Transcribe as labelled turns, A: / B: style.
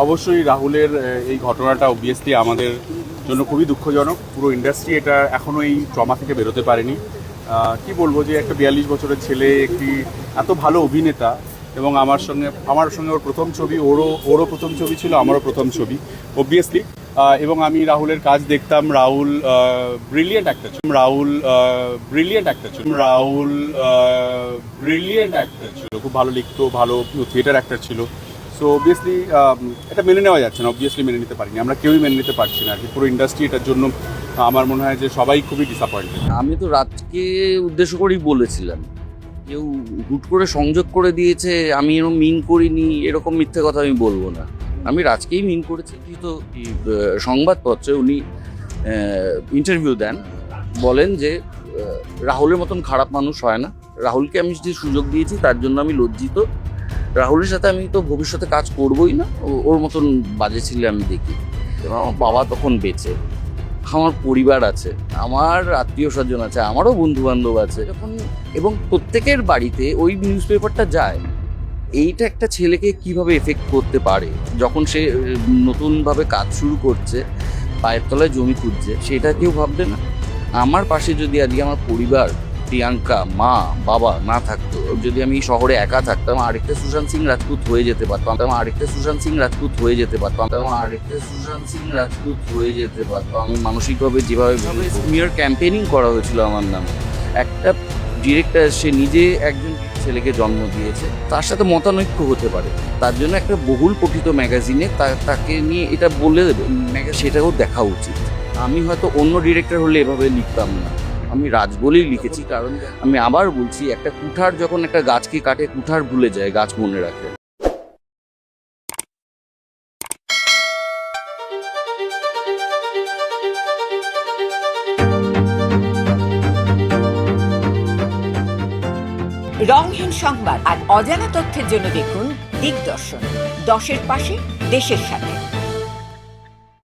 A: অবশ্যই রাহুলের এই ঘটনাটা অবভিয়াসলি আমাদের জন্য খুবই দুঃখজনক। পুরো ইন্ডাস্ট্রি এটা এখনও এই ট্রমা থেকে বেরোতে পারেনি। কি বলবো যে একটা 42 বছরের ছেলে, একটি এত ভালো অভিনেতা, এবং আমার সঙ্গে ওর প্রথম ছবি, ওরও প্রথম ছবি ছিল, আমারও প্রথম ছবি অবভিয়াসলি। এবং আমি রাহুলের কাজ দেখতাম। রাহুল ব্রিলিয়েন্ট অ্যাক্টর ছিল। খুব ভালো লিখতো, ভালো থিয়েটার অ্যাক্টর ছিল। সো অবভিয়াসলি এটা মেনে নেওয়া যাচ্ছে না, অবভিয়াসলি মেনে নিতে পারিনি, আমরা কেউই মেনে নিতে পারছি না আর কি। পুরো ইন্ডাস্ট্রি এটার জন্য আমার মনে হয় যে সবাই খুবই ডিসঅ্যাপয়েন্টেড।
B: আমি তো রাজকে উদ্দেশ্য করেই বলেছিলাম, কেউ হুট করে সংযোগ করে দিয়েছে, আমি এরকম মিন করিনি, এরকম মিথ্যে কথা আমি বলবো না। আমি রাজকেই মিন করেছি। তো সংবাদপত্রে উনি ইন্টারভিউ দেন, বলেন যে রাহুলের মতন খারাপ মানুষ হয় না। রাহুলকে আমি যে সুযোগ দিয়েছি তার জন্য আমি লজ্জিত। রাহুলের সাথে আমি তো ভবিষ্যতে কাজ করবোই না। ওর মতন বাজে ছেলে আমি দেখি। আমার বাবা তখন বেঁচে, আমার পরিবার আছে, আমার আত্মীয় স্বজন আছে, আমারও বন্ধু বান্ধব আছে যখন, এবং প্রত্যেকের বাড়িতে ওই নিউজ পেপারটা যায়। এইটা একটা ছেলেকে কিভাবে এফেক্ট করতে পারে যখন সে নতুনভাবে কাজ শুরু করছে, পায়ের তলায় জমি খুঁজছে, সেটা কেউ ভাববে না? আমার পাশে যদি আজকে আমার পরিবার, প্রিয়াঙ্কা, মা, বাবা না থাকতো, যদি আমি শহরে একা থাকতাম, আরেকটা সুশান্ত সিং রাজপুত হয়ে যেতে পারতাম, আমি মানসিকভাবে যেভাবে স্মিয়ার ক্যাম্পেইনিং করা হয়েছিল আমার নামে। একটা ডিরেক্টর, সে নিজে একজন ছেলেকে জন্ম দিয়েছে, তার সাথে মতানৈক্য হতে পারে, তার জন্য একটা বহুল পঠিত ম্যাগাজিনে তাকে নিয়ে এটা বলে দেবে, সেটাও দেখা উচিত। আমি হয়তো অন্য ডিরেক্টর হলে এভাবে লিখতাম না, আমি রাজ বলেই লিখেছি। কারণ আমি আবার বলছি, একটা কুঠার যখন একটা গাছকে কাটে, কুঠার ভুলে যায়, গাছ মনে রাখে।
C: রংহীন সংবাদ আর অজানা তথ্যের জন্য দেখুন দিগদর্শন, 10-এর পাশে, দেশের সাথে।